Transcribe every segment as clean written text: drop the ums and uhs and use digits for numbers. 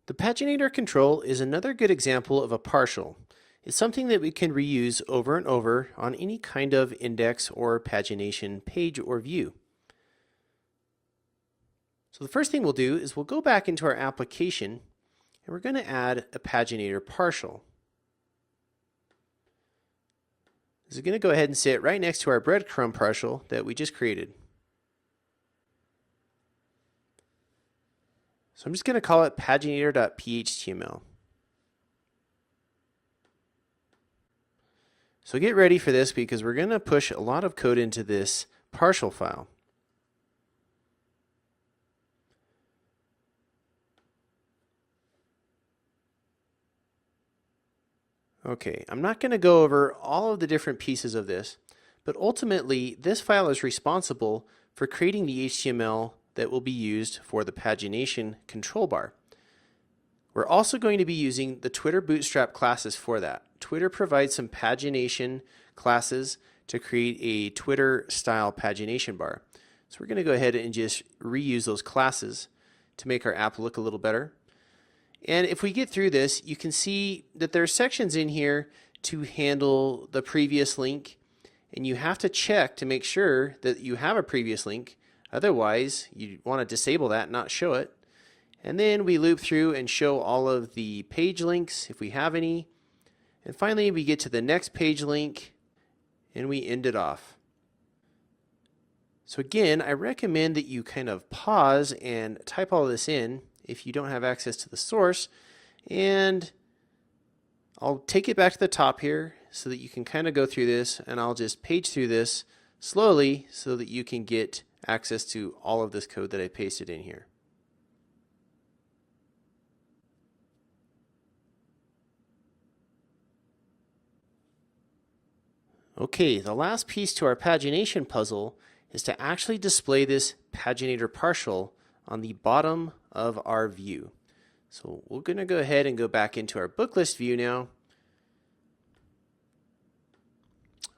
The paginator control is another good example of a partial. It's something that we can reuse over and over on any kind of index or pagination page or view. So the first thing we'll do is we'll go back into our application and we're going to add a paginator partial. This is going to go ahead and sit right next to our breadcrumb partial that we just created. So I'm just going to call it paginator.phtml. So get ready for this because we're going to push a lot of code into this partial file. Okay, I'm not going to go over all of the different pieces of this, but ultimately this file is responsible for creating the HTML that will be used for the pagination control bar. We're also going to be using the Twitter Bootstrap classes for that. Twitter provides some pagination classes to create a Twitter style pagination bar. So we're going to go ahead and just reuse those classes to make our app look a little better. And if we get through this, you can see that there are sections in here to handle the previous link, and you have to check to make sure that you have a previous link. Otherwise, you want to disable that and not show it. And then we loop through and show all of the page links if we have any. And finally, we get to the next page link and we end it off. So again, I recommend that you kind of pause and type all this in if you don't have access to the source. And I'll take it back to the top here so that you can kind of go through this, and I'll just page through this slowly so that you can get access to all of this code that I pasted in here. Okay, the last piece to our pagination puzzle is to actually display this paginator partial on the bottom of our view. So we're going to go ahead and go back into our book list view now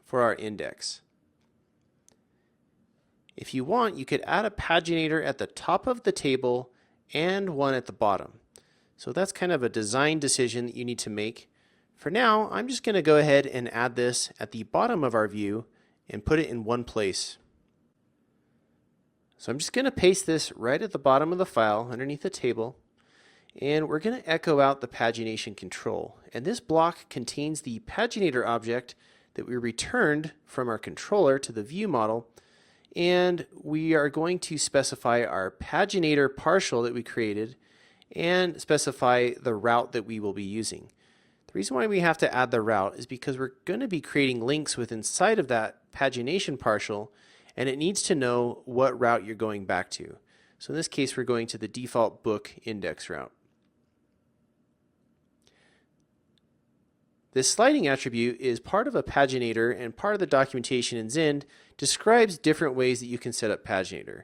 for our index. If you want, you could add a paginator at the top of the table and one at the bottom. So that's kind of a design decision that you need to make. For now, I'm just going to go ahead and add this at the bottom of our view and put it in one place. So I'm just going to paste this right at the bottom of the file underneath the table, and we're going to echo out the pagination control. And this block contains the paginator object that we returned from our controller to the view model, and we are going to specify our paginator partial that we created and specify the route that we will be using. The reason why we have to add the route is because we're going to be creating links with inside of that pagination partial, and it needs to know what route you're going back to. So in this case, we're going to the default book index route. This sliding attribute is part of a paginator, and part of the documentation in Zend describes different ways that you can set up paginator.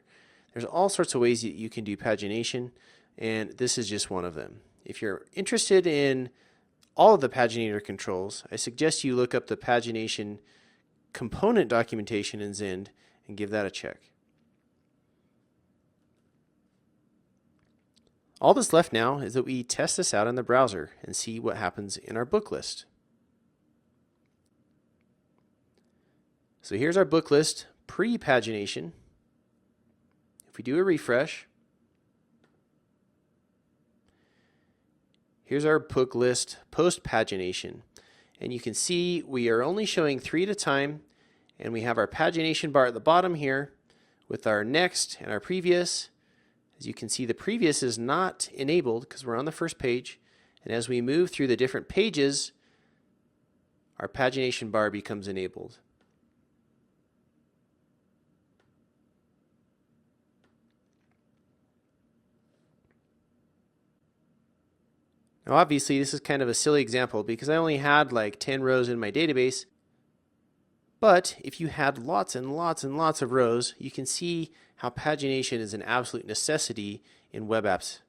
There's all sorts of ways that you can do pagination, and this is just one of them. If you're interested in all of the paginator controls, I suggest you look up the pagination component documentation in Zend and give that a check. All that's left now is that we test this out in the browser and see what happens in our book list. So here's our book list pre-pagination. If we do a refresh, here's our book list post-pagination. And you can see we are only showing 3 at a time, and we have our pagination bar at the bottom here with our next and our previous. As you can see, the previous is not enabled because we're on the first page, and as we move through the different pages, our pagination bar becomes enabled. Now obviously this is kind of a silly example because I only had like 10 rows in my database, but if you had lots and lots and lots of rows, you can see how pagination is an absolute necessity in web apps.